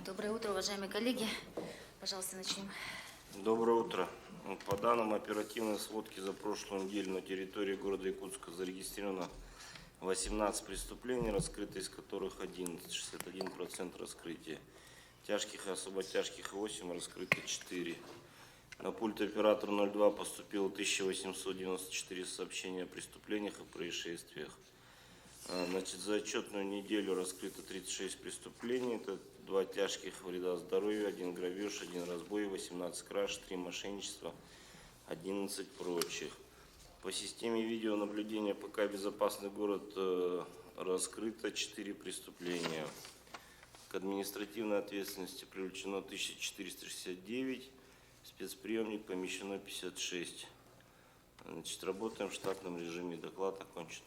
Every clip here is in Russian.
Доброе утро, уважаемые коллеги. Пожалуйста, начнем. Доброе утро. По данным оперативной сводки за прошлую неделю на территории города Якутска зарегистрировано 18 преступлений, раскрыто из которых 11, 61% раскрытия. Тяжких и особо тяжких 8, раскрыто 4. На пульт оператора 02 поступило 1894 сообщения о преступлениях и происшествиях. Значит, за отчетную неделю раскрыто 36 преступлений. Это 2 тяжких вреда здоровью, 1 грабеж, 1 разбой, 18 краж, 3 мошенничества, 11 прочих. По системе видеонаблюдения ПК «Безопасный город» раскрыто 4 преступления. К административной ответственности привлечено 1469, в спецприемник помещено 56. Значит, работаем в штатном режиме. Доклад окончен.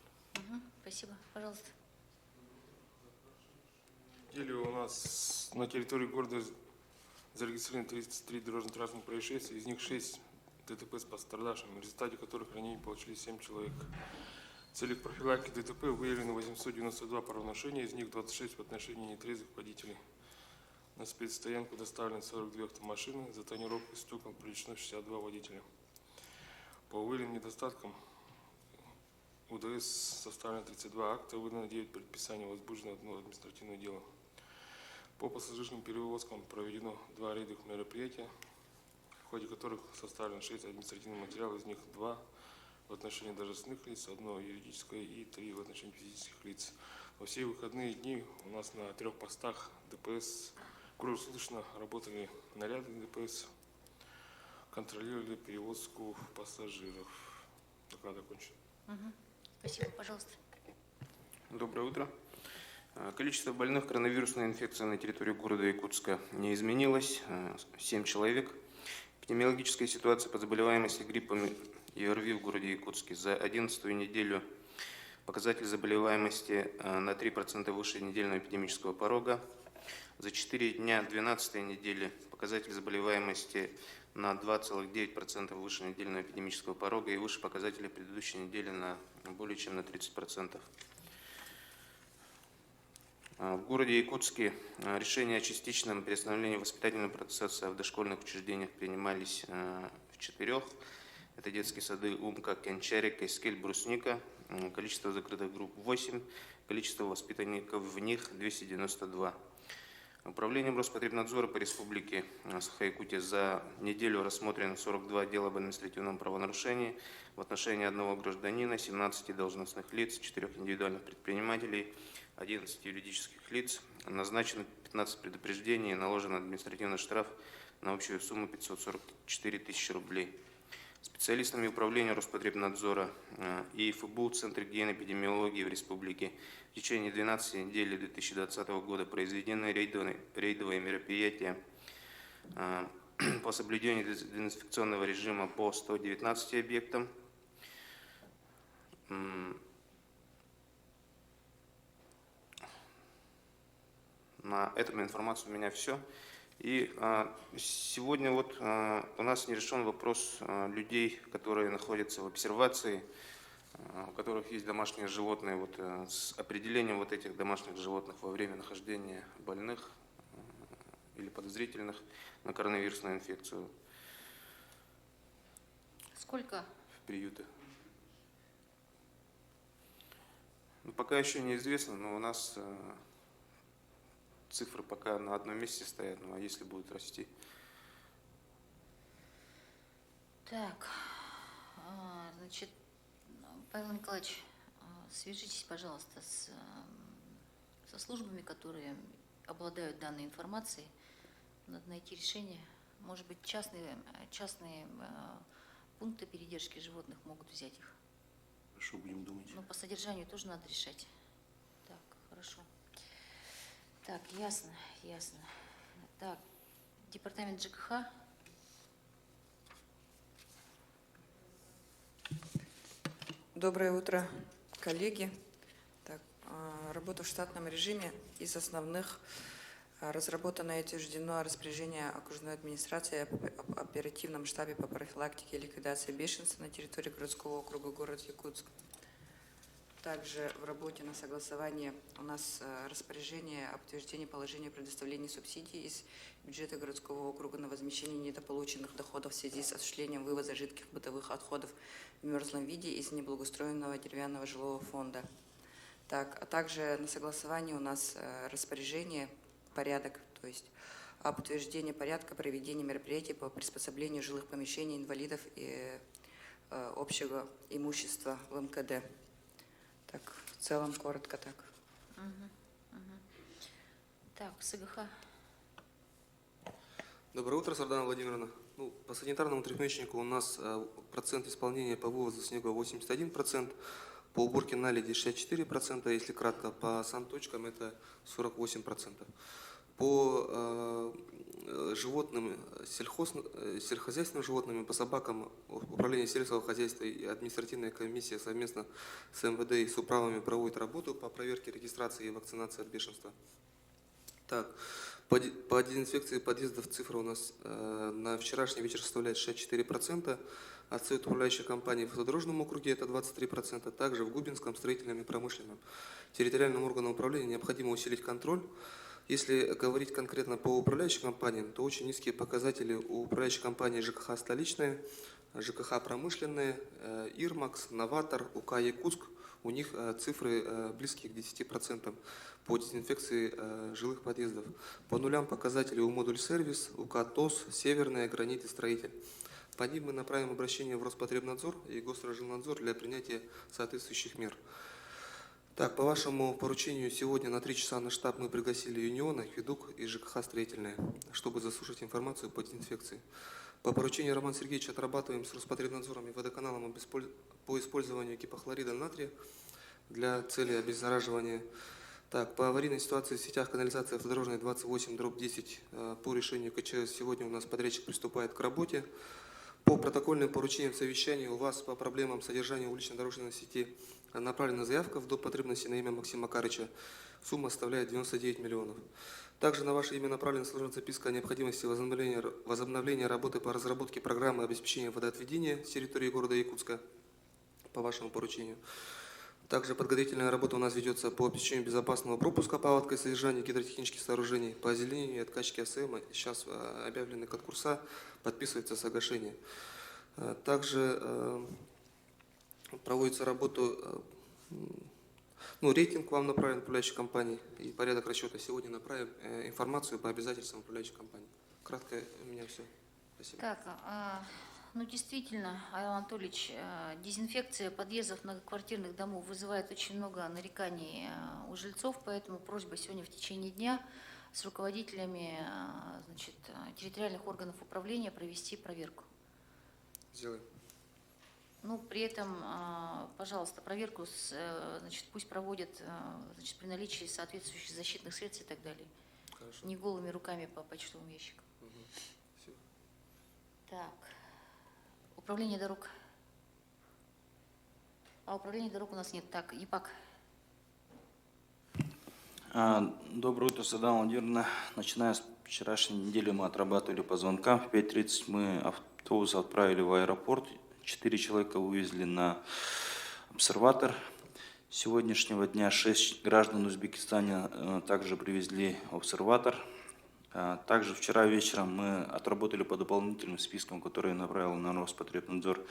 Спасибо. Пожалуйста. В неделе у нас на территории города зарегистрировано 33 дорожно-транспортных происшествия, из них 6 ДТП с пострадавшими, в результате которых ранений получили 7 человек. В целях профилактики ДТП выявлено 892 правонарушения, из них 26 в отношении нетрезвых водителей. На спецстоянку доставлено 42 автомашины, за тонировкой стекол привлечено 62 водителя. По выявленным недостаткам УДС составлено 32 акта, выдано 9 предписаний, возбуждено 1 административное дело. По пассажирским перевозкам проведено 2 рейдовых мероприятия, в ходе которых составлено 6 административных материалов, из них 2 в отношении должностных лиц, 1 юридическое и 3 в отношении физических лиц. Во все выходные дни у нас на 3 постах ДПС круглосуточно работали наряды ДПС, контролировали перевозку пассажиров. Доклад окончен. Спасибо. Пожалуйста. Доброе утро. Количество больных коронавирусной инфекцией на территории города Якутска не изменилось. 7 человек. Эпидемиологическая ситуация по заболеваемости гриппом и ОРВИ в городе Якутске за 11-ю неделю показатель заболеваемости на 3% выше недельного эпидемического порога. За 4 дня 12-й недели показатель заболеваемости на 2,9% выше недельного эпидемического порога и выше показателя предыдущей недели на более чем на 30%. В городе Якутске решения о частичном приостановлении воспитательного процесса в дошкольных учреждениях принимались в 4. Это детские сады Умка, Кенчарик, Эскель, Брусника. Количество закрытых групп 8, количество воспитанников в них 292. Управлением Роспотребнадзора по республике Саха-Якутия за неделю рассмотрено 42 дела об административном правонарушении в отношении 1 гражданина, 17 должностных лиц, 4 индивидуальных предпринимателей, 11 юридических лиц. Назначено 15 предупреждений и наложен административный штраф на общую сумму 544 тысячи рублей. Специалистами управления Роспотребнадзора и ФБУ Центр гигиены и эпидемиологии в республике в течение 12 недель 2020 года произведены рейдовые мероприятия по соблюдению дезинфекционного режима по 119 объектам. На этом информацию у меня все. И сегодня вот у нас не решен вопрос людей, которые находятся в обсервации, у которых есть домашние животные, вот, с определением вот этих домашних животных во время нахождения больных или подозрительных на коронавирусную инфекцию. Сколько? В приюты. Ну, пока еще неизвестно, но у нас цифры пока на одном месте стоят, ну а если будут расти? Так, значит, Павел Николаевич, свяжитесь, пожалуйста, со службами, которые обладают данной информацией. Надо найти решение. Может быть, частные пункты передержки животных могут взять их. Хорошо, будем думать. Но по содержанию тоже надо решать. Так, хорошо. Так, ясно. Так, департамент ЖКХ. Доброе утро, коллеги. Так, работа в штатном режиме. Из основных разработано и утверждено распоряжение окружной администрации об оперативном штабе по профилактике и ликвидации бешенства на территории городского округа город Якутск. Также в работе на согласование у нас распоряжение о подтверждении положения предоставления субсидий из бюджета городского округа на возмещение недополученных доходов в связи с осуществлением вывоза жидких бытовых отходов в мерзлом виде из неблагоустроенного деревянного жилого фонда. Так, а также на согласование у нас распоряжение, порядок, то есть о подтверждении порядка проведения мероприятий по приспособлению жилых помещений инвалидов и общего имущества в МКД. Так, в целом, коротко так. Так, СГХ. Доброе утро, Сардана Владимировна. Ну, по санитарному трехмесячнику у нас процент исполнения по вывозу снега 81%, по уборке наледи 64%, если кратко, по санточкам это 48%. По животным, сельскохозяйственным животным, по собакам Управление сельского хозяйства и административная комиссия совместно с МВД и с управами проводит работу по проверке регистрации и вакцинации от бешенства. Так, по дезинфекции подъездов цифра у нас на вчерашний вечер составляет 64%, отстой управляющей компании в автодорожном округе это 23%, также в Губинском, строительном и промышленном территориальным органам управления необходимо усилить контроль. Если говорить конкретно по управляющим компаниям, то очень низкие показатели у управляющей компании ЖКХ «Столичная», ЖКХ «Промышленная», «Ирмакс», «Новатор», УК «Якутск». У них цифры близкие к 10% по дезинфекции жилых подъездов. По нулям показатели у «Модуль Сервис», УК «ТОС», «Северная», «Гранит» и «Строитель». По ним мы направим обращение в Роспотребнадзор и Госрожжилнадзор для принятия соответствующих мер. Так, по вашему поручению сегодня на 3 часа на штаб мы пригласили Юнион, Акведук и ЖКХ «Строительная», чтобы заслушать информацию по дезинфекции. По поручению Романа Сергеевича отрабатываем с Роспотребнадзором и водоканалом по использованию гипохлорида натрия для цели обеззараживания. Так, по аварийной ситуации в сетях канализации автодорожной 28/10 по решению КЧС сегодня у нас подрядчик приступает к работе. По протокольным поручениям совещания у вас по проблемам содержания улично-дорожной сети направлена заявка в доп. Потребности на имя Максима Макарыча. Сумма составляет 99 миллионов. Также на ваше имя направлена сложная записка о необходимости возобновления работы по разработке программы обеспечения водоотведения с территории города Якутска по вашему поручению. Также подготовительная работа у нас ведется по обеспечению безопасного пропуска паводка и содержания гидротехнических сооружений, по озеленению и откачке АСМ. Сейчас объявлены конкурса, подписывается соглашение. Также проводится работа, рейтинг вам направлен управляющей компании и порядок расчета. Сегодня направим информацию по обязательствам управляющей компании. Кратко у меня все. Спасибо. Так, действительно, Айлан Анатольевич, дезинфекция подъездов многоквартирных домов вызывает очень много нареканий у жильцов, поэтому просьба сегодня в течение дня с руководителями территориальных органов управления провести проверку. Сделаем. При этом, пожалуйста, проверку пусть проводят при наличии соответствующих защитных средств и так далее. Хорошо. Не голыми руками по почтовым ящикам. Все. Так, управление дорог. Управления дорог у нас нет. Так, ЕПАК. Доброе утро, Сардана Владимировна. Начиная с вчерашней недели мы отрабатывали по звонкам. В 5:30 мы автобус отправили в аэропорт. 4 человека вывезли на обсерватор. С сегодняшнего дня 6 граждан Узбекистана также привезли в обсерватор. Также вчера вечером мы отработали по дополнительным спискам, которые направил на Роспотребнадзор.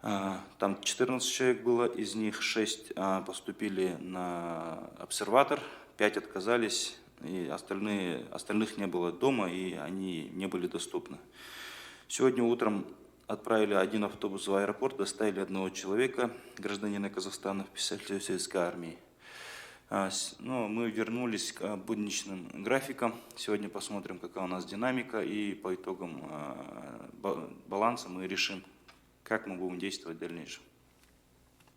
Там 14 человек было, из них 6 поступили на обсерватор, 5 отказались, и остальных не было дома, и они не были доступны. Сегодня утром отправили один автобус в аэропорт, доставили одного человека, гражданина Казахстана, в представителя Советской армии. Мы вернулись к будничным графикам. Сегодня посмотрим, какая у нас динамика, и по итогам баланса мы решим, как мы будем действовать в дальнейшем.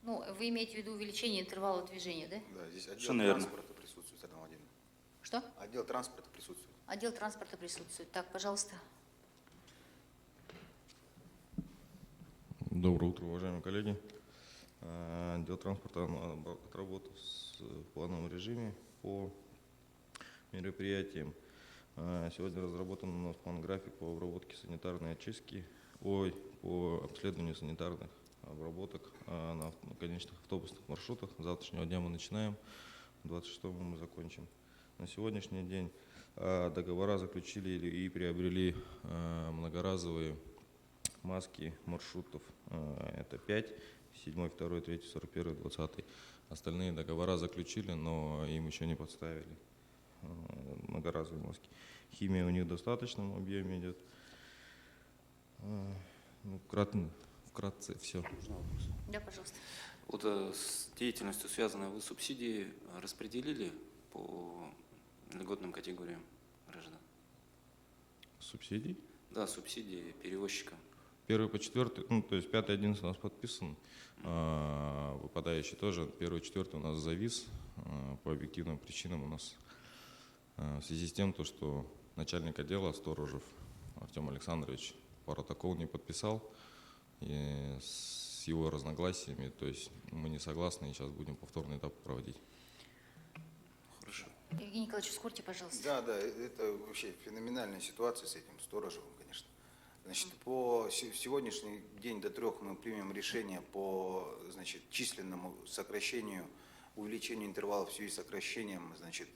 Вы имеете в виду увеличение интервала движения, да? Да, здесь отдел Что, наверное? транспорта присутствует, Сардана Владимировна. Что? Отдел транспорта присутствует. Отдел транспорта присутствует. Так, пожалуйста. Доброе утро, уважаемые коллеги. Отдел транспорта отработал в плановом режиме по мероприятиям. Сегодня разработан у нас план-график по обработке санитарной очистки, по обследованию санитарных обработок на конечных автобусных маршрутах. С завтрашнего дня мы начинаем, 26-го мы закончим. На сегодняшний день договора заключили и приобрели многоразовые маски маршрутов. Это 5, 7, 2, 3, 41, 20. Остальные договора заключили, но им еще не подставили многоразовые маски. Химия у них в достаточном объеме идет. Ну, вкратце все. Да, пожалуйста. Вот с деятельностью, связанной вы субсидии, распределили по льготным категориям граждан? Субсидий? Да, субсидии перевозчикам. 1 по 4, ну, то есть 5 и 11 у нас подписан, выпадающий тоже. 1 и 4 у нас завис по объективным причинам у нас. В связи с тем, что начальник отдела Сторожев Артем Александрович протокол не подписал, и с его разногласиями, то есть мы не согласны, и сейчас будем повторный этап проводить. Хорошо. Евгений Николаевич, ускорьте, пожалуйста. Да, это вообще феноменальная ситуация с этим Сторожевым, конечно. Значит, по сегодняшний день до 3 мы примем решение по, значит, численному сокращению, увеличению интервалов в связи с сокращением, значит,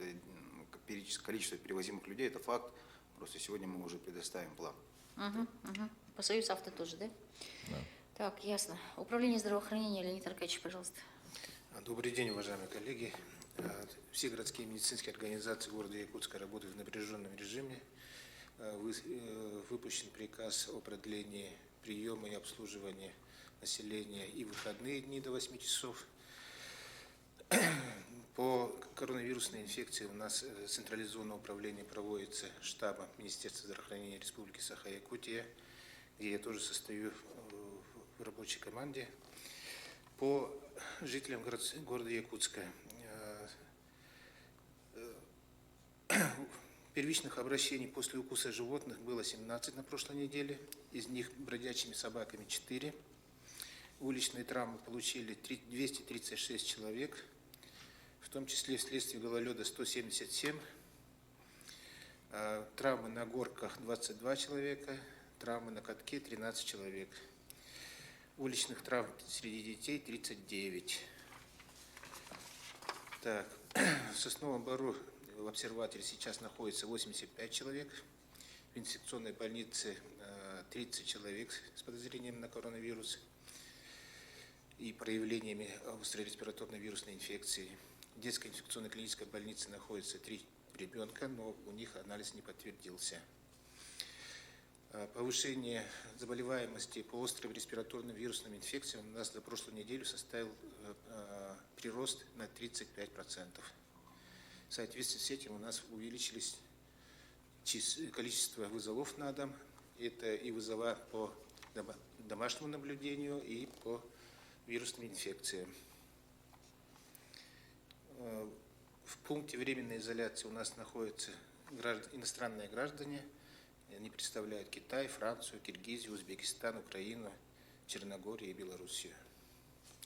количества перевозимых людей. Это факт. Просто сегодня мы уже предоставим план. По Союз авто тоже, да? Да. Так, ясно. Управление здравоохранения, Леонид Аркадьевич, пожалуйста. Добрый день, уважаемые коллеги. Все городские медицинские организации города Якутска работают в напряженном режиме. Выпущен приказ о продлении приема и обслуживания населения и выходные дни до 8 часов. По коронавирусной инфекции у нас централизованное управление проводится штабом Министерства здравоохранения Республики Саха-Якутия, где я тоже состою в рабочей команде. По жителям города Якутска. Первичных обращений после укуса животных было 17 на прошлой неделе, из них бродячими собаками 4. Уличные травмы получили 236 человек, в том числе вследствие гололеда 177, травмы на горках 22 человека, травмы на катке 13 человек. Уличных травм среди детей 39. Так, в Сосновом Бору в обсерваторе сейчас находится 85 человек. В инфекционной больнице 30 человек с подозрением на коронавирус и проявлениями острой респираторной вирусной инфекции. В детской инфекционной клинической больнице находится 3 ребенка, но у них анализ не подтвердился. Повышение заболеваемости по острым респираторным вирусным инфекциям у нас за прошлую неделю составил прирост на 35%. В соответствии с этим у нас увеличились количество вызовов на дом. Это и вызова по домашнему наблюдению, и по вирусным инфекциям. В пункте временной изоляции у нас находятся иностранные граждане. Они представляют Китай, Францию, Киргизию, Узбекистан, Украину, Черногорию и Белоруссию.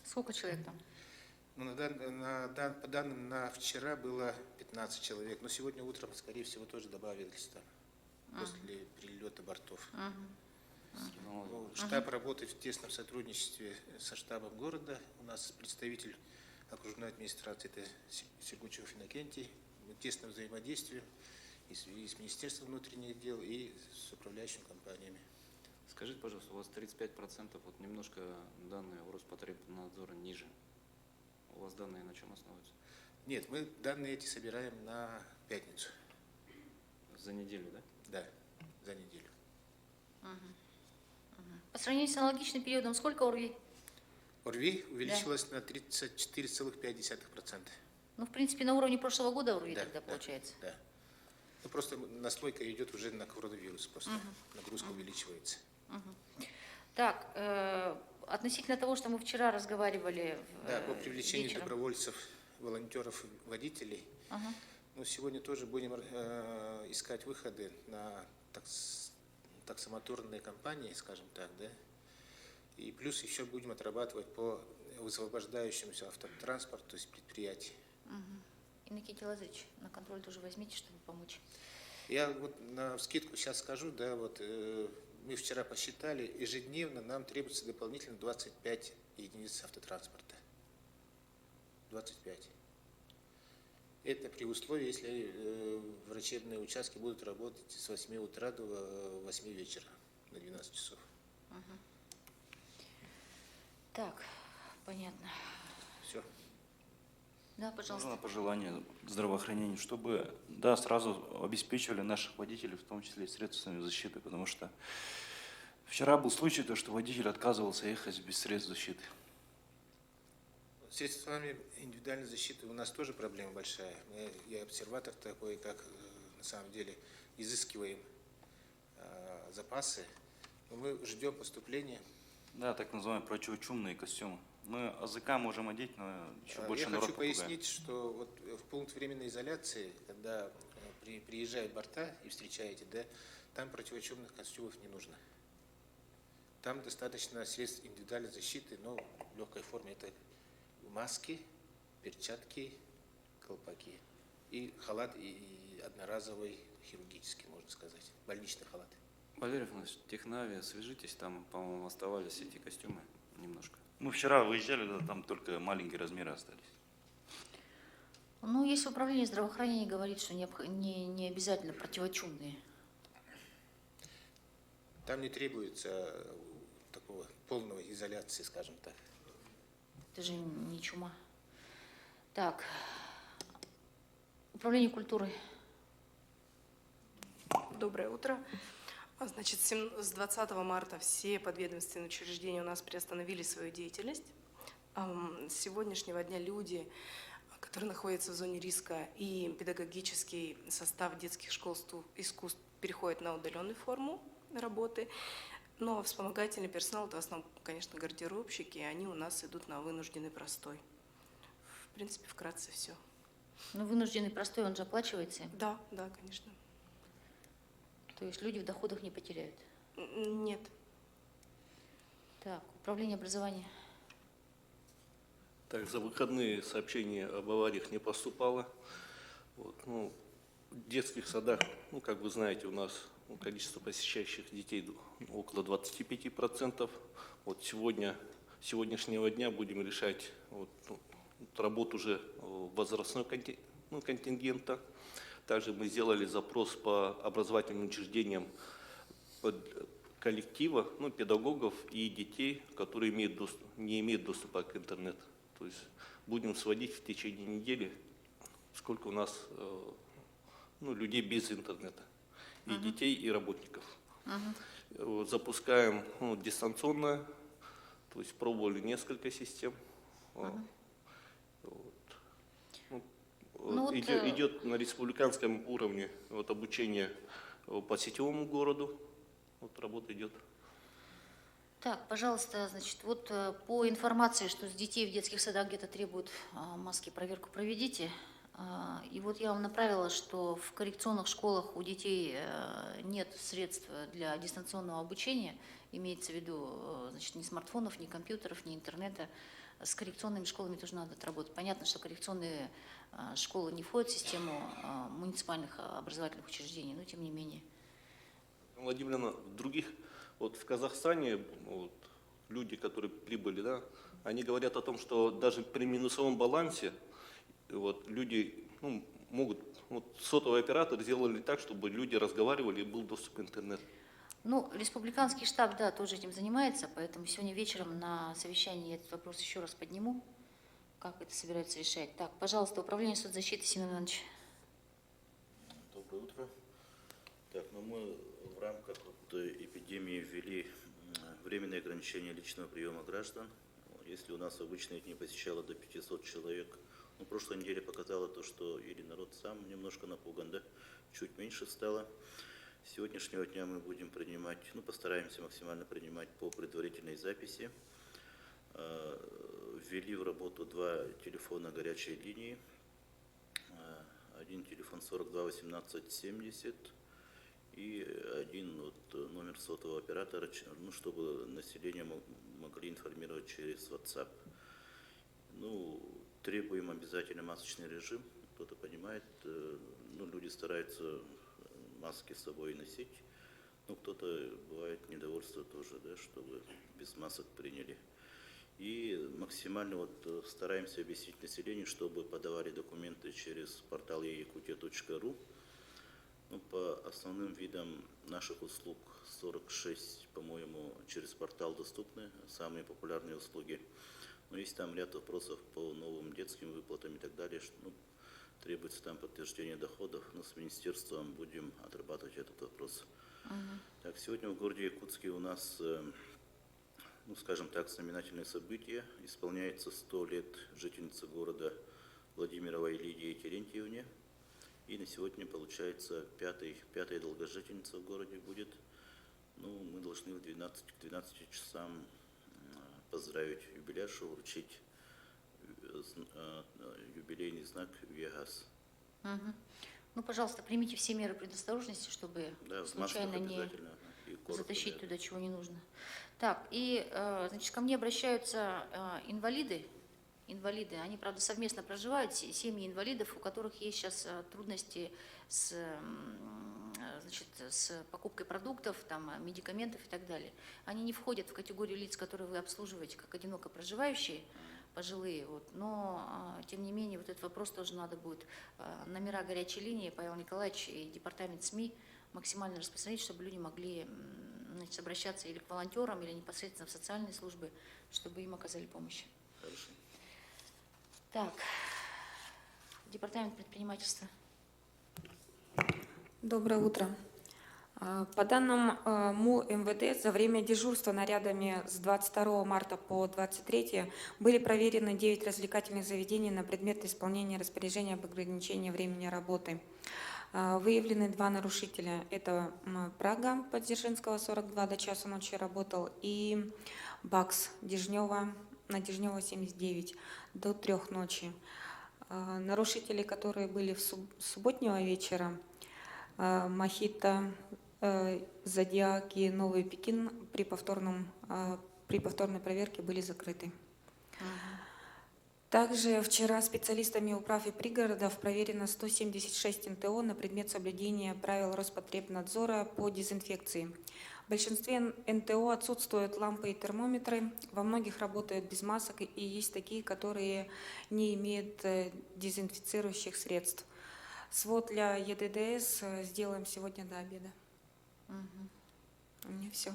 Сколько человек там? Ну, по данным на вчера было 15 человек, но сегодня утром, скорее всего, тоже добавились там после прилета бортов. Штаб работает в тесном сотрудничестве со штабом города. У нас представитель окружной администрации, это Сергучев Иннокентий. Мы тесно взаимодействуем и с Министерством внутренних дел, и с управляющими компаниями. Скажите, пожалуйста, у вас 35%, вот немножко данные у Роспотребнадзора ниже. У вас данные на чем основываются? Нет, мы данные эти собираем на пятницу. За неделю, да? Да, за неделю. По сравнению с аналогичным периодом, сколько ОРВИ? ОРВИ увеличилось на 34,5%. Ну, в принципе, на уровне прошлого года ОРВИ Да, тогда да, получается. Да. Ну, просто наслойка идет уже на коронавирус, просто нагрузка увеличивается. Так, относительно того, что мы вчера разговаривали Да, по привлечению вечером. добровольцев, волонтеров, водителей. Ну, сегодня тоже будем искать выходы на таксомоторные компании, скажем так, да. И плюс еще будем отрабатывать по высвобождающемуся автотранспорту, то есть предприятий. Иннокентий Лазаревич, на контроль тоже возьмите, чтобы помочь. Я вот на вскидку сейчас скажу, да, вот мы вчера посчитали, ежедневно нам требуется дополнительно 25 единиц автотранспорта. 25. Это при условии, если врачебные участки будут работать с 8 утра до 8 вечера, на 12 часов. Так, понятно. Все. Да, пожалуйста. Можно пожелание здравоохранению, чтобы, да, сразу обеспечивали наших водителей, в том числе и средствами защиты, потому что вчера был случай, то, что водитель отказывался ехать без средств защиты. С средствами индивидуальной защиты у нас тоже проблема большая. Мы, и обсерватор такой, как на самом деле изыскиваем запасы, но мы ждем поступления. Да, так называемые противочумные костюмы. Мы АЗК можем одеть, но еще больше Я народ хочу попугаем. пояснить, что вот в пункт временной изоляции, когда приезжают борта и встречаете, да, там противочумных костюмов не нужно. Там достаточно средств индивидуальной защиты, но в легкой форме. Это маски, перчатки, колпаки и халат, и одноразовый хирургический, можно сказать, больничный халат. Валерий Иванович, Технавия, свяжитесь, там, по-моему, оставались эти костюмы немножко. Мы вчера выезжали, да, там только маленькие размеры остались. Ну, если управление здравоохранения говорит, что не обязательно противочумные. Там не требуется такого полного изоляции, скажем так. Это же не чума. Так, управление культурой. Доброе утро. Значит, с 20 марта все подведомственные учреждения у нас приостановили свою деятельность. С сегодняшнего дня люди, которые находятся в зоне риска, и педагогический состав детских школ искусств переходит на удаленную форму работы. Но вспомогательный персонал, это в основном, конечно, гардеробщики, они у нас идут на вынужденный простой. В принципе, вкратце все. Ну, вынужденный простой, он же оплачивается? Да, да, конечно. То есть люди в доходах не потеряют? Нет. Так, управление образования. Так, за выходные сообщений об авариях не поступало. Вот, ну, в детских садах, ну, как вы знаете, у нас количество посещающих детей около 25%. Вот сегодняшнего дня будем решать работу уже возрастной контингента. Также мы сделали запрос по образовательным учреждениям коллектива, педагогов и детей, которые не имеют доступа к интернету. То есть будем сводить в течение недели, сколько у нас людей без интернета. И детей, и работников. Вот, запускаем дистанционно, то есть пробовали несколько систем. Идет на республиканском уровне обучение по сетевому городу. Вот работа идет. Так, пожалуйста, значит, вот по информации, что с детей в детских садах где-то требуют маски, проверку проведите. И вот я вам направила, что в коррекционных школах у детей нет средств для дистанционного обучения, имеется в виду, значит, ни смартфонов, ни компьютеров, ни интернета. С коррекционными школами тоже надо отработать. Понятно, что коррекционные школы не входят в систему муниципальных образовательных учреждений, но тем не менее. Владимировна, в других, в Казахстане, люди, которые прибыли, да, они говорят о том, что даже при минусовом балансе люди могут, сотовый оператор сделали так, чтобы люди разговаривали и был доступ к интернету. Ну, республиканский штаб, да, тоже этим занимается, поэтому сегодня вечером на совещании я этот вопрос еще раз подниму, как это собираются решать. Так, пожалуйста, управление соцзащиты, Семен Иванович. Доброе утро. Так, мы в рамках эпидемии ввели временные ограничения личного приема граждан. Если у нас в обычные дни посещало до 500 человек, прошлой неделе показало то, что или народ сам немножко напуган, да, чуть меньше стало. С сегодняшнего дня мы будем принимать, постараемся максимально принимать по предварительной записи. Ввели в работу 2 телефона горячей линии. Один телефон 42 18 70 и один номер сотового оператора, чтобы население могли информировать через WhatsApp. Требуем обязательно масочный режим, кто-то понимает, люди стараются маски с собой носить, Ну, кто-то, бывает, недовольство тоже, да, чтобы без масок приняли. И максимально вот стараемся объяснить населению, чтобы подавали документы через портал eyakutia.ru. Ну, по основным видам наших услуг 46, по-моему, через портал доступны, самые популярные услуги. Но есть там ряд вопросов по новым детским выплатам и так далее. Ну, требуется там подтверждение доходов, но с министерством будем отрабатывать этот вопрос. Так, сегодня в городе Якутске у нас, ну, скажем так, знаменательное событие. Исполняется 100 лет жительницы города Владимировой Лидии Терентьевне. И на сегодня, получается, пятая долгожительница в городе будет. Ну, мы должны к 12 часам поздравить юбиляршу, вручить юбилейный знак ВИАГАЗ. Ну, пожалуйста, примите все меры предосторожности, чтобы Да, случайно не и коротко, затащить да. туда, чего не нужно. Так, и, значит, ко мне обращаются инвалиды. Они, правда, совместно проживают, семьи инвалидов, у которых есть сейчас трудности с, значит, с покупкой продуктов, там, медикаментов и так далее. Они не входят в категорию лиц, которые вы обслуживаете, как одиноко проживающие, пожилые. Вот. Но, тем не менее, вот этот вопрос тоже надо будет. Номера горячей линии Павел Николаевич и департамент СМИ максимально распространить, чтобы люди могли, значит, обращаться или к волонтерам, или непосредственно в социальные службы, чтобы им оказали помощь. Хорошо. Так, департамент предпринимательства. Доброе утро. По данным МУ МВД, за время дежурства нарядами с 22 марта по 23 были проверены 9 развлекательных заведений на предмет исполнения распоряжения об ограничении времени работы. Выявлены 2 нарушителя. Это Прага по Дзержинского 42 до часу ночи работал и БАКС Дежнева на Дежнева 79 до 3 ночи. Нарушители, которые были с субботнего вечера, Мохито, Зодиак и Новый Пекин при повторной проверке были закрыты. Также вчера специалистами управ и пригородов проверено 176 НТО на предмет соблюдения правил Роспотребнадзора по дезинфекции. В большинстве НТО отсутствуют лампы и термометры, во многих работают без масок и есть такие, которые не имеют дезинфицирующих средств. Свод для ЕДДС сделаем сегодня до обеда. У меня все.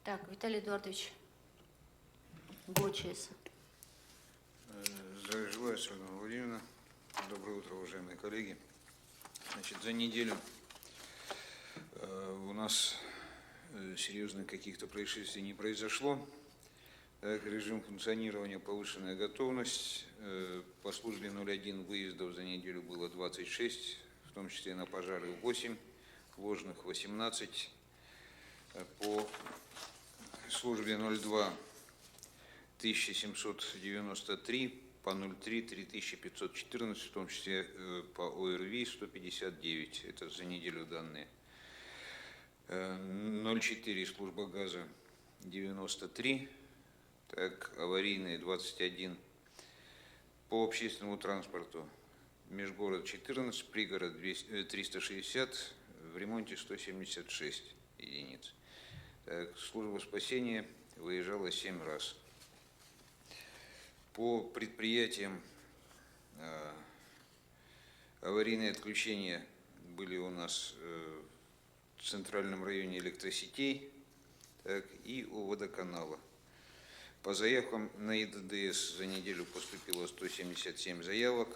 Так, Виталий Эдуардович ГОЧС. Здравия желаю, Светлана Владимировна. Доброе утро, уважаемые коллеги. Значит, за неделю у нас серьезных каких-то происшествий не произошло. Так, режим функционирования, повышенная готовность. По службе 01 выездов за неделю было 26, в том числе на пожары 8, ложных 18. По службе 02 1793, по 03 3514, в том числе по ОРВИ 159, это за неделю данные. 04 служба газа 93, так, аварийные 21. По общественному транспорту межгород 14, пригород 360, в ремонте 176 единиц. Так, служба спасения выезжала 7 раз. По предприятиям аварийные отключения были у нас в центральном районе электросетей, так, и у водоканала. По заявкам на ЕДДС за неделю поступило 177 заявок,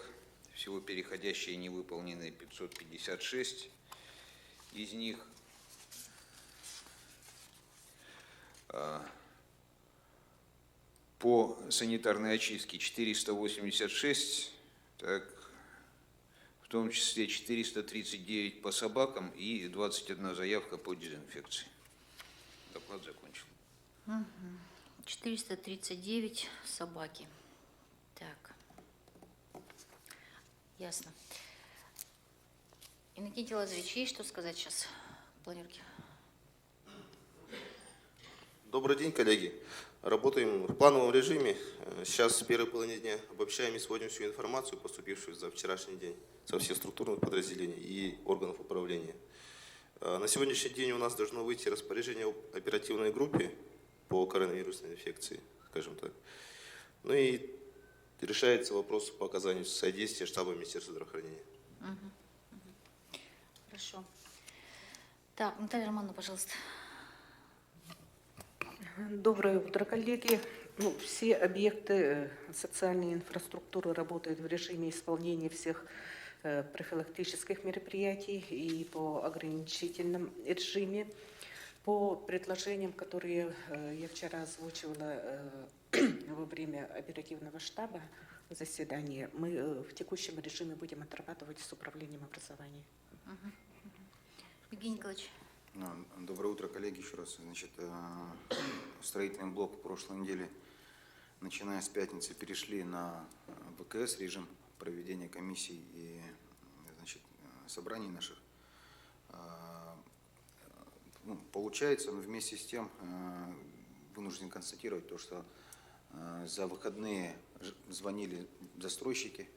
всего переходящие и невыполненные 556. Из них по санитарной очистке 486, так, в том числе 439 по собакам и 21 заявка по дезинфекции. Доклад закончил. 439 собаки. Так. Ясно. Иннокентий Лазаревич, есть что сказать сейчас в планерке? Добрый день, коллеги. Работаем в плановом режиме. Сейчас в первой половине дня обобщаем и сводим всю информацию, поступившую за вчерашний день со всех структурных подразделений и органов управления. На На сегодняшний день у нас должно выйти распоряжение об оперативной группе по коронавирусной инфекции, скажем так. Ну и решается вопрос по оказанию содействия штаба Министерства здравоохранения. Хорошо. Так, Наталья Романовна, пожалуйста. Доброе утро, коллеги. Все объекты социальной инфраструктуры работают в режиме исполнения всех профилактических мероприятий и по ограничительном режиме. По предложениям, которые я вчера озвучивала во время оперативного штаба заседания, мы в текущем режиме будем отрабатывать с управлением образования. Евгений Николаевич. Доброе утро, коллеги, еще раз. Значит, строительный блок в прошлой неделе, начиная с пятницы, перешли на ВКС режим проведения комиссий и, значит, собраний наших. Получается, но вместе с тем вынужден констатировать то, что за выходные звонили застройщики,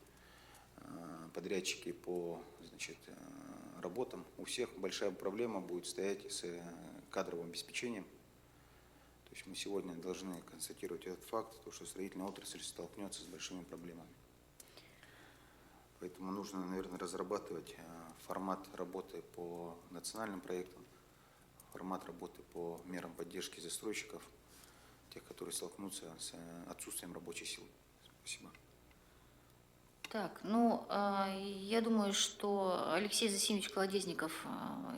подрядчики по, значит, работам. У всех большая проблема будет стоять с кадровым обеспечением. То есть мы сегодня должны констатировать этот факт, то, что строительная отрасль столкнется с большими проблемами. Поэтому нужно, наверное, разрабатывать формат работы по национальным проектам, формат работы по мерам поддержки застройщиков, тех, которые столкнутся с отсутствием рабочей силы. Спасибо. Так, я думаю, что Алексей Засимович Колодезников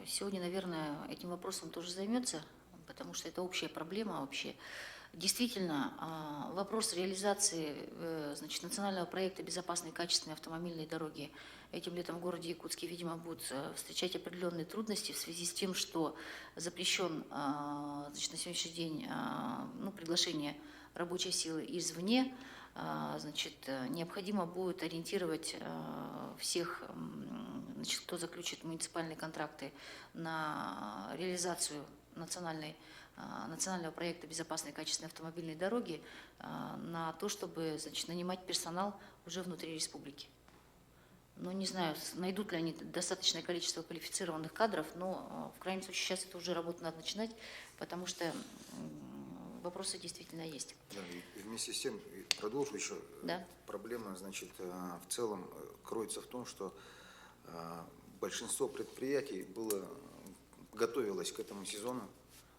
сегодня, наверное, этим вопросом тоже займется, потому что это общая проблема вообще. Действительно, вопрос реализации, значит, национального проекта «Безопасные и качественные автомобильные дороги» этим летом в городе Якутске, видимо, будет встречать определенные трудности в связи с тем, что запрещен, значит, на сегодняшний день приглашение рабочей силы извне. Значит, необходимо будет ориентировать всех, значит, кто заключит муниципальные контракты на реализацию национального проекта «Безопасные и качественные автомобильные дороги» на то, чтобы, значит, нанимать персонал уже внутри республики. Не знаю, найдут ли они достаточное количество квалифицированных кадров, но в крайнем случае сейчас эту уже работу надо начинать, потому что вопросы действительно есть. Да, и вместе с тем продолжу еще. Да. Проблема, значит, в целом кроется в том, что большинство предприятий готовилось к этому сезону,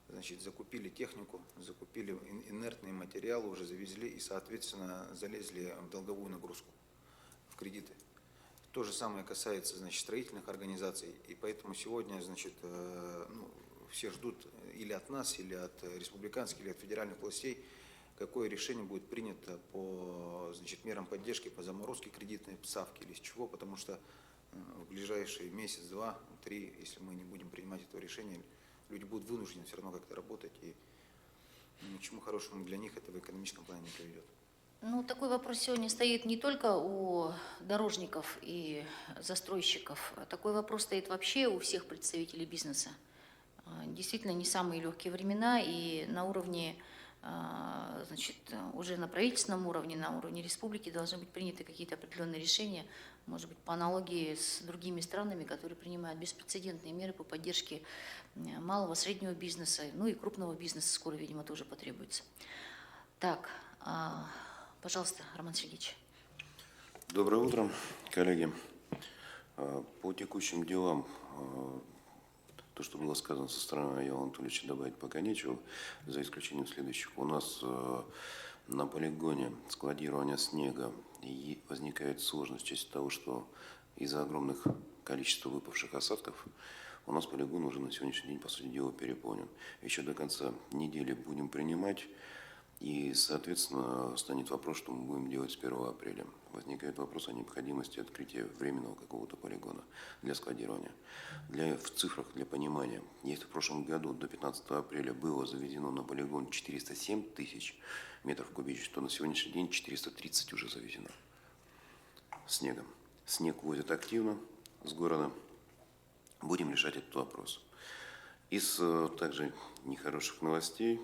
значит, закупили технику, закупили инертные материалы, уже завезли и, соответственно, залезли в долговую нагрузку, в кредиты. То же самое касается, значит, строительных организаций, и поэтому сегодня, значит, все ждут или от нас, или от республиканских, или от федеральных властей, какое решение будет принято по, значит, мерам поддержки, по заморозке кредитной ставки или с чего, потому что в ближайшие месяц, два, три, если мы не будем принимать этого решения, люди будут вынуждены все равно как-то работать, и ни к чему хорошему для них это в экономическом плане не приведет. Такой вопрос сегодня стоит не только у дорожников и застройщиков, такой вопрос стоит вообще у всех представителей бизнеса. Действительно, не самые легкие времена, и на уровне, значит, уже на правительственном уровне, на уровне республики должны быть приняты какие-то определенные решения, может быть, по аналогии с другими странами, которые принимают беспрецедентные меры по поддержке малого, среднего бизнеса, и крупного бизнеса скоро, видимо, тоже потребуется. Так, пожалуйста, Роман Сергеевич. Доброе утро, коллеги. По текущим делам, то, что было сказано со стороны Аела Анатольевича, добавить пока нечего, за исключением следующих. У нас на полигоне складирования снега возникает сложность в части того, что из-за огромных количества выпавших осадков у нас полигон уже на сегодняшний день, по сути дела, переполнен. Еще до конца недели будем принимать. И, соответственно, станет вопрос, что мы будем делать с 1 апреля. Возникает вопрос о необходимости открытия временного какого-то полигона для складирования. В цифрах, для понимания, если в прошлом году до 15 апреля было завезено на полигон 407 тысяч метров кубических, то на сегодняшний день 430 уже завезено снегом. Снег возят активно с города. Будем решать этот вопрос. Из также нехороших новостей.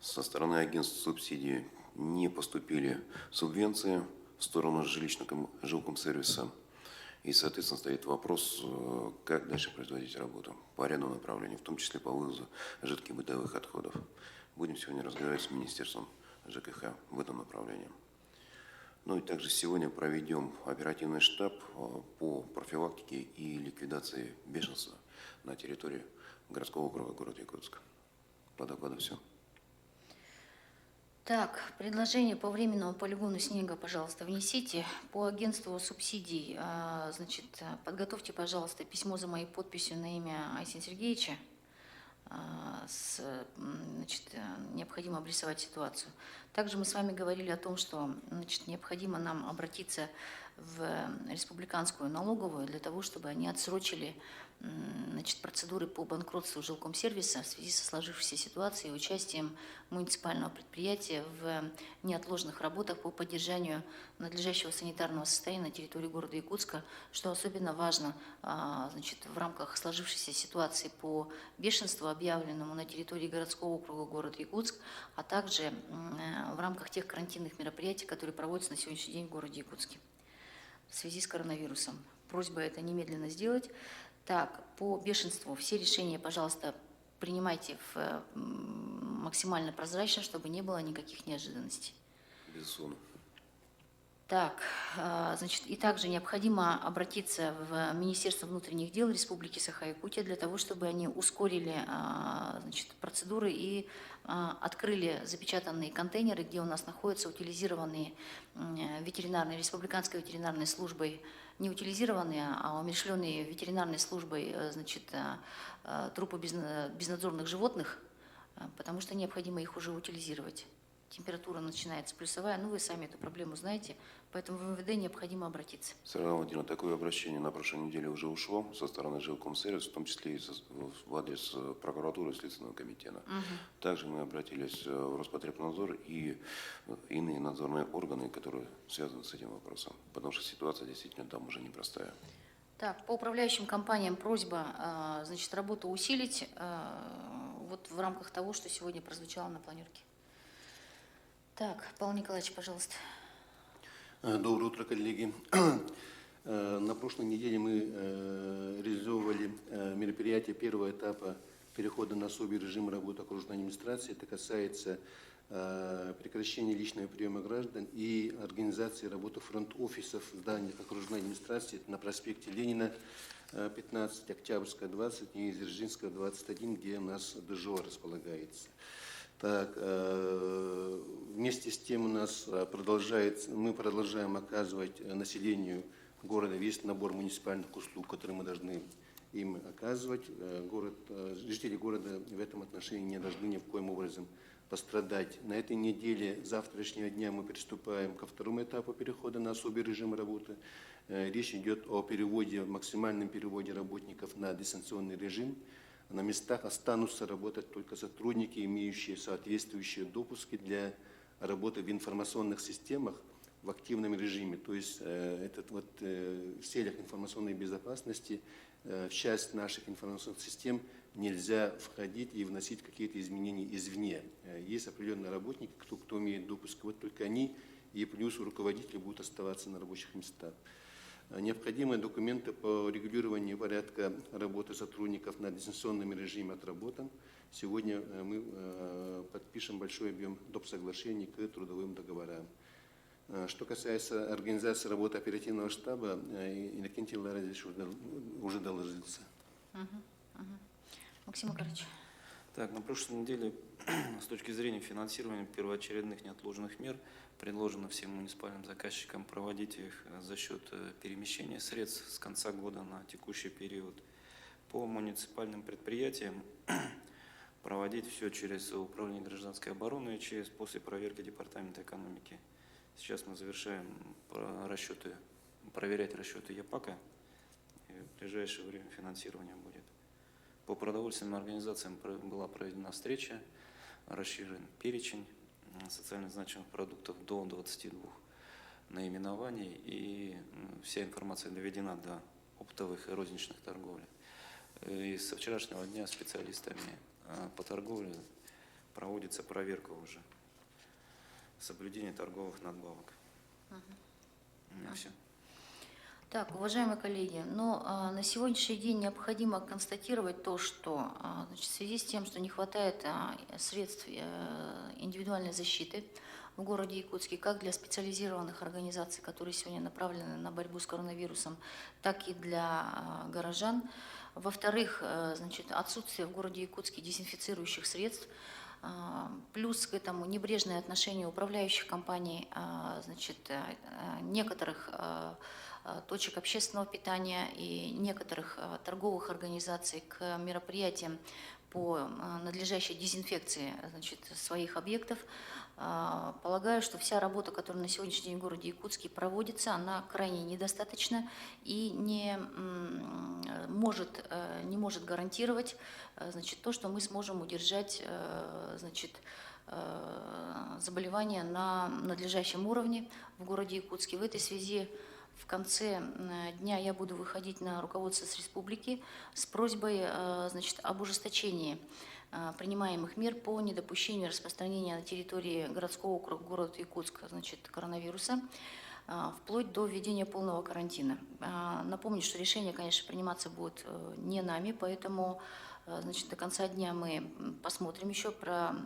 Со стороны агентств субсидий не поступили субвенции в сторону жилкомсервиса. И, соответственно, стоит вопрос, как дальше производить работу по ряду направлений, в том числе по вывозу жидких бытовых отходов. Будем сегодня разговаривать с Министерством ЖКХ в этом направлении. Ну и также сегодня проведем оперативный штаб по профилактике и ликвидации бешенства на территории городского округа города Якутска. По докладу все. Так, предложение по временному полигону снега, пожалуйста, внесите. По агентству субсидий, значит, подготовьте, пожалуйста, письмо за моей подписью на имя Айсена Сергеевича. Значит, необходимо обрисовать ситуацию. Также мы с вами говорили о том, что, значит, необходимо нам обратиться в республиканскую налоговую для того, чтобы они отсрочили, значит, процедуры по банкротству жилкомсервиса в связи со сложившейся ситуацией и участием муниципального предприятия в неотложных работах по поддержанию надлежащего санитарного состояния на территории города Якутска, что особенно важно, значит, в рамках сложившейся ситуации по бешенству, объявленному на территории городского округа города Якутск, а также в рамках тех карантинных мероприятий, которые проводятся на сегодняшний день в городе Якутске в связи с коронавирусом. Просьба это немедленно сделать. Так, по бешенству все решения, пожалуйста, принимайте максимально прозрачно, чтобы не было никаких неожиданностей. Безусловно. Так, значит, и также необходимо обратиться в Министерство внутренних дел Республики Саха-Якутия для того, чтобы они ускорили, значит, процедуры и открыли запечатанные контейнеры, где у нас находятся утилизированные ветеринарной, республиканской ветеринарной службой, не утилизированные, а умерщвленные ветеринарной службой, значит, трупы безнадзорных животных, потому что необходимо их уже утилизировать. Температура начинается плюсовая, ну вы сами эту проблему знаете, поэтому в МВД необходимо обратиться. Светлана Владимировна, такое обращение на прошлой неделе уже ушло со стороны жилкомсервиса, в том числе и в адрес прокуратуры и Следственного комитета. Также мы обратились в Роспотребнадзор и иные надзорные органы, которые связаны с этим вопросом, потому что ситуация действительно там уже непростая. Так, по управляющим компаниям просьба, значит, работу усилить вот в рамках того, что сегодня прозвучало на планерке. Так, Павел Николаевич, пожалуйста. Доброе утро, коллеги. На прошлой неделе мы реализовывали мероприятие первого этапа перехода на особый режим работы окружной администрации. Это касается прекращения личного приема граждан и организации работы фронт-офисов в зданиях окружной администрации. Это на проспекте Ленина, 15, Октябрьская, 20 и Дзержинская, 21, где у нас ДЖО располагается. Так, вместе с тем у нас мы продолжаем оказывать населению города весь набор муниципальных услуг, которые мы должны им оказывать. Жители города в этом отношении не должны ни в коем образом пострадать. На этой неделе, завтрашнего дня, мы приступаем ко второму этапу перехода на особый режим работы. Речь идет о максимальном переводе работников на дистанционный режим. На местах останутся работать только сотрудники, имеющие соответствующие допуски для работы в информационных системах в активном режиме. То есть в целях информационной безопасности в часть наших информационных систем нельзя входить и вносить какие-то изменения извне. Есть определенные работники, кто имеет допуск, вот только они и плюс руководители будут оставаться на рабочих местах. Необходимые документы по регулированию порядка работы сотрудников на дистанционном режиме отработан. Сегодня мы подпишем большой объем доп. Соглашений к трудовым договорам. Что касается организации работы оперативного штаба, Иннокентий Ларадович уже доложился. Максим Макарович. Так, на прошлой неделе с точки зрения финансирования первоочередных неотложных мер предложено всем муниципальным заказчикам проводить их за счет перемещения средств с конца года на текущий период. По муниципальным предприятиям проводить все через Управление гражданской обороны, после проверки Департамента экономики. Сейчас мы завершаем проверять расчеты ЯПАКа, и в ближайшее время финансирование будет. По продовольственным организациям была проведена встреча, расширен перечень социально значимых продуктов до 22 наименований, и вся информация доведена до оптовых и розничных торговли. И со вчерашнего дня специалистами по торговле проводится проверка уже соблюдения торговых надбавок. У меня все. Так, уважаемые коллеги, на сегодняшний день необходимо констатировать то, что значит, в связи с тем, что не хватает средств индивидуальной защиты в городе Якутске, как для специализированных организаций, которые сегодня направлены на борьбу с коронавирусом, так и для горожан. Во-вторых, значит, отсутствие в городе Якутске дезинфицирующих средств, плюс к этому небрежное отношение управляющих компаний, значит, некоторых точек общественного питания и некоторых торговых организаций к мероприятиям по надлежащей дезинфекции, значит, своих объектов. Полагаю, что вся работа, которая на сегодняшний день в городе Якутске проводится, она крайне недостаточна и не может гарантировать, значит, то, что мы сможем удержать, значит, заболевания на надлежащем уровне в городе Якутске. В этой связи в конце дня я буду выходить на руководство с республики с просьбой, значит, об ужесточении принимаемых мер по недопущению распространения на территории городского округа города Якутска, значит, коронавируса, вплоть до введения полного карантина. Напомню, что решение, конечно, приниматься будет не нами, поэтому, значит, до конца дня мы посмотрим еще про,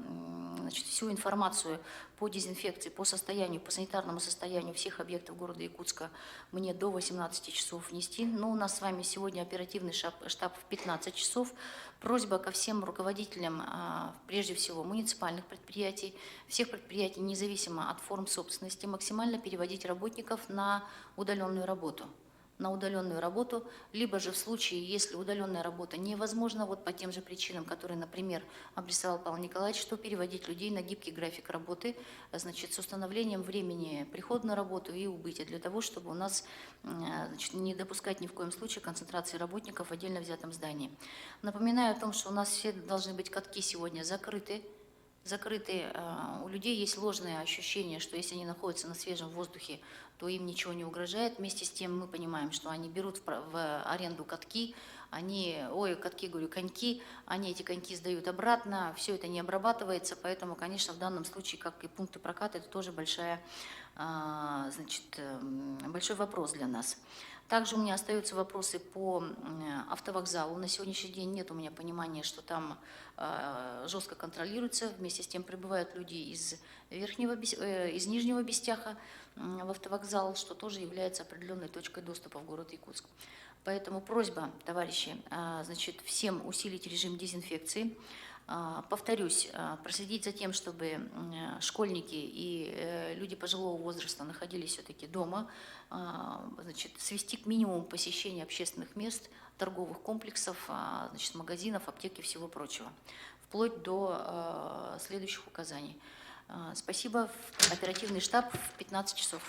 значит, всю информацию по дезинфекции, по состоянию, по санитарному состоянию всех объектов города Якутска мне до 18 часов внести. Но у нас с вами сегодня оперативный штаб в 15 часов. Просьба ко всем руководителям, прежде всего, муниципальных предприятий, всех предприятий, независимо от форм собственности, максимально переводить работников на удаленную работу. Либо же в случае, если удаленная работа невозможна, вот по тем же причинам, которые, например, обрисовал Павел Николаевич, что переводить людей на гибкий график работы, значит, с установлением времени прихода на работу и убытия, для того, чтобы у нас, значит, не допускать ни в коем случае концентрации работников в отдельно взятом здании. Напоминаю о том, что у нас все должны быть катки сегодня закрыты. У людей есть ложное ощущение, что если они находятся на свежем воздухе, то им ничего не угрожает. Вместе с тем мы понимаем, что они берут в аренду катки, коньки, они эти коньки сдают обратно, все это не обрабатывается, поэтому, конечно, в данном случае, как и пункты проката, это тоже большой вопрос для нас. Также у меня остаются вопросы по автовокзалу. На сегодняшний день нет у меня понимания, что там жестко контролируется. Вместе с тем прибывают люди из Нижнего Бестяха в автовокзал, что тоже является определенной точкой доступа в город Якутск. Поэтому просьба, товарищи, значит, всем усилить режим дезинфекции. Повторюсь, проследить за тем, чтобы школьники и люди пожилого возраста находились все-таки дома, значит, свести к минимуму посещение общественных мест, торговых комплексов, значит, магазинов, аптек и всего прочего, вплоть до следующих указаний. Спасибо. Оперативный штаб в 15 часов.